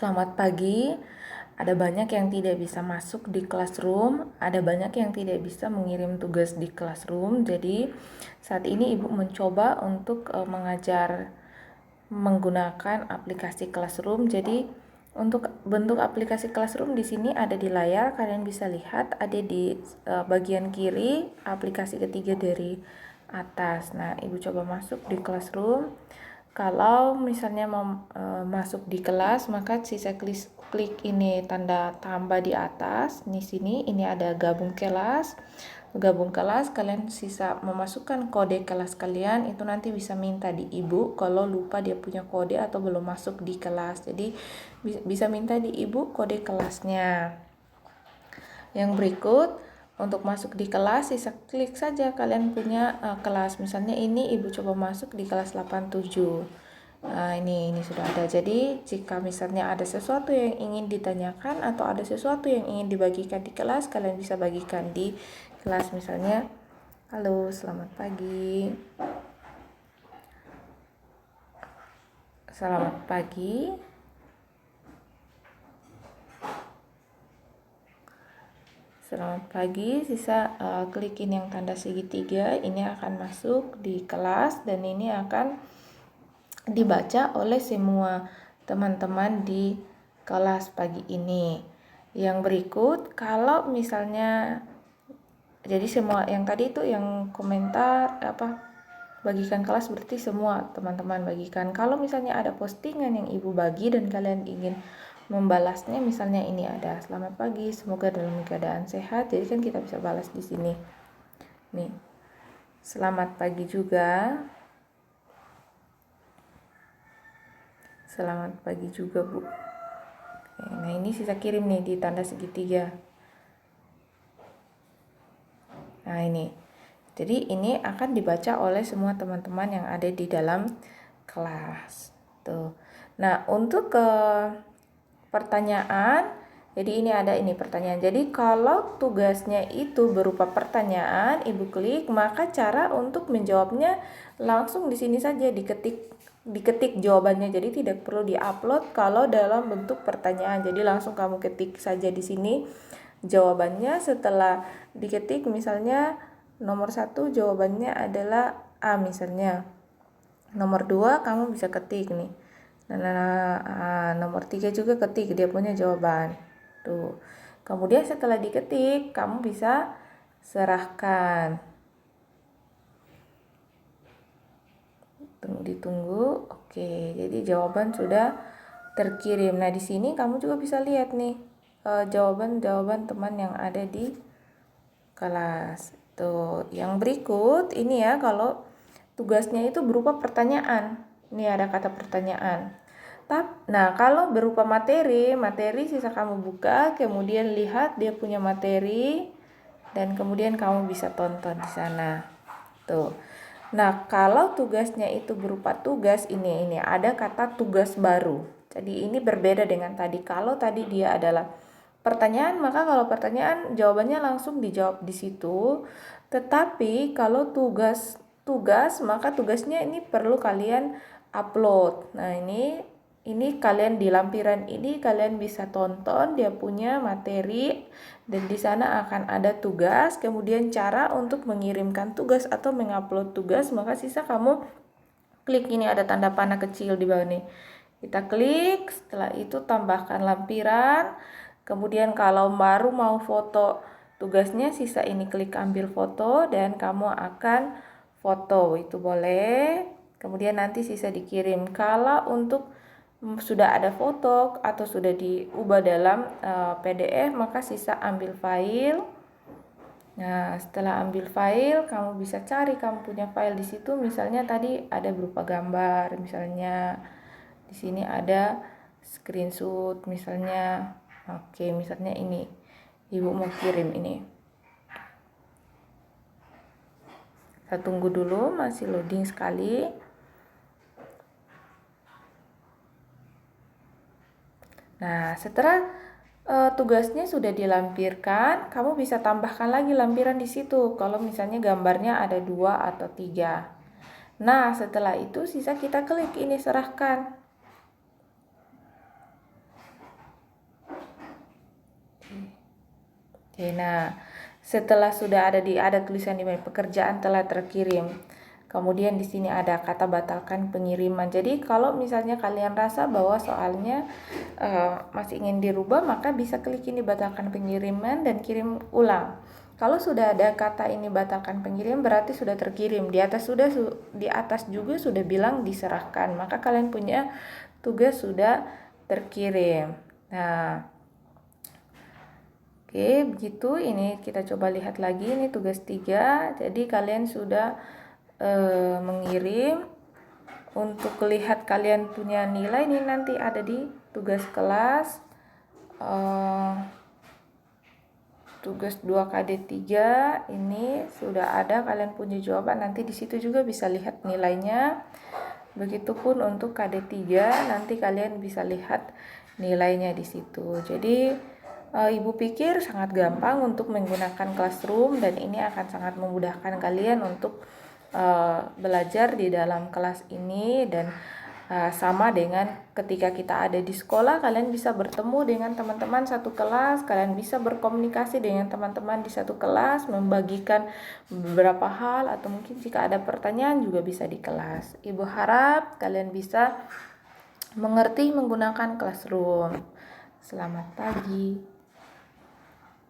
Selamat pagi. Ada banyak yang tidak bisa masuk di classroom, ada banyak yang tidak bisa mengirim tugas di classroom. Jadi, saat ini Ibu mencoba untuk mengajar menggunakan aplikasi Classroom. Jadi, untuk bentuk aplikasi Classroom di sini ada di layar, kalian bisa lihat ada di bagian kiri, aplikasi ketiga dari atas. Nah, Ibu coba masuk di Classroom. Kalau misalnya mau masuk di kelas, maka sisa klik ini tanda tambah di atas. Di sini ini ada gabung kelas. Gabung kelas, kalian sisa memasukkan kode kelas kalian, itu nanti bisa minta di Ibu kalau lupa dia punya kode atau belum masuk di kelas. Jadi bisa minta di Ibu kode kelasnya. Yang berikut, untuk masuk di kelas sisa klik saja kalian punya kelas. Misalnya ini Ibu coba masuk di kelas 87. Nah, ini sudah ada. Jadi, jika misalnya ada sesuatu yang ingin ditanyakan atau ada sesuatu yang ingin dibagikan di kelas, kalian bisa bagikan di kelas. Misalnya, halo, selamat pagi. Selamat pagi. Selamat pagi, sisa klikin yang tanda segitiga, ini akan masuk di kelas dan ini akan dibaca oleh semua teman-teman di kelas pagi ini. Yang berikut, kalau misalnya jadi semua yang tadi itu yang komentar bagikan kelas berarti semua teman-teman bagikan. Kalau misalnya ada postingan yang Ibu bagi dan kalian ingin membalasnya, misalnya ini ada selamat pagi, semoga dalam keadaan sehat. Jadi kan kita bisa balas di sini. Nih. Selamat pagi juga. Selamat pagi juga, Bu. Nah, ini sisa kirim nih di tanda segitiga. Nah, ini. Jadi ini akan dibaca oleh semua teman-teman yang ada di dalam kelas. Tuh. Nah, untuk ke pertanyaan, jadi ini ada ini pertanyaan. Jadi kalau tugasnya itu berupa pertanyaan, Ibu klik, maka cara untuk menjawabnya langsung di sini saja diketik jawabannya. Jadi tidak perlu diupload kalau dalam bentuk pertanyaan. Jadi langsung kamu ketik saja di sini jawabannya. Setelah diketik misalnya nomor 1 jawabannya adalah A misalnya. Nomor 2 kamu bisa ketik nih. Nomor 3 juga ketik, dia punya jawaban. Tuh. Kemudian setelah diketik, kamu bisa serahkan. Ditunggu. Oke, jadi jawaban sudah terkirim. Nah, di sini kamu juga bisa lihat nih jawaban-jawaban teman yang ada di kelas. Tuh, yang berikut ini ya, kalau tugasnya itu berupa pertanyaan. Ini ada kata pertanyaan. Nah, kalau berupa materi sisa kamu buka, kemudian lihat dia punya materi, dan kemudian kamu bisa tonton di sana. Tuh. Nah, kalau tugasnya itu berupa tugas, ini ada kata tugas baru. Jadi ini berbeda dengan tadi. Kalau tadi dia adalah pertanyaan, maka kalau pertanyaan jawabannya langsung dijawab di situ. Tetapi kalau tugas maka tugasnya ini perlu kalian upload. Nah, ini kalian di lampiran ini kalian bisa tonton dia punya materi dan di sana akan ada tugas, kemudian cara untuk mengirimkan tugas atau mengupload tugas, maka sisa kamu klik ini ada tanda panah kecil di bawah nih. Kita klik, setelah itu tambahkan lampiran. Kemudian kalau baru mau foto tugasnya, sisa ini klik ambil foto dan kamu akan foto, itu boleh. Kemudian nanti sisa dikirim. Kalau untuk sudah ada foto atau sudah diubah dalam PDF, maka sisa ambil file. Nah, setelah ambil file, kamu bisa cari kamu punya file di situ. Misalnya tadi ada berupa gambar, misalnya di sini ada screenshot misalnya. Oke, misalnya ini Ibu mau kirim ini. Saya tunggu dulu, masih loading sekali. Nah, setelah tugasnya sudah dilampirkan, kamu bisa tambahkan lagi lampiran di situ. Kalau misalnya gambarnya ada 2 atau 3. Nah, setelah itu sisa kita klik ini serahkan. Oke, nah setelah sudah ada tulisan di pekerjaan telah terkirim. Kemudian di sini ada kata batalkan pengiriman. Jadi kalau misalnya kalian rasa bahwa soalnya masih ingin dirubah, maka bisa klik ini batalkan pengiriman dan kirim ulang. Kalau sudah ada kata ini batalkan pengiriman, berarti sudah terkirim. Di atas juga sudah bilang diserahkan. Maka kalian punya tugas sudah terkirim. Nah, oke, begitu. Ini kita coba lihat lagi, ini tugas 3. Jadi kalian sudah mengirim. Untuk lihat kalian punya nilai, ini nanti ada di tugas kelas. Tugas 2 KD3 ini sudah ada, kalian punya jawaban. Nanti di situ juga bisa lihat nilainya. Begitupun untuk KD3, nanti kalian bisa lihat nilainya di situ. Jadi Ibu pikir sangat gampang untuk menggunakan Classroom, dan ini akan sangat memudahkan kalian untuk belajar di dalam kelas ini. Dan sama dengan ketika kita ada di sekolah, kalian bisa bertemu dengan teman-teman satu kelas, kalian bisa berkomunikasi dengan teman-teman di satu kelas, membagikan beberapa hal, atau mungkin jika ada pertanyaan juga bisa di kelas. Ibu harap kalian bisa mengerti menggunakan Classroom. Selamat pagi.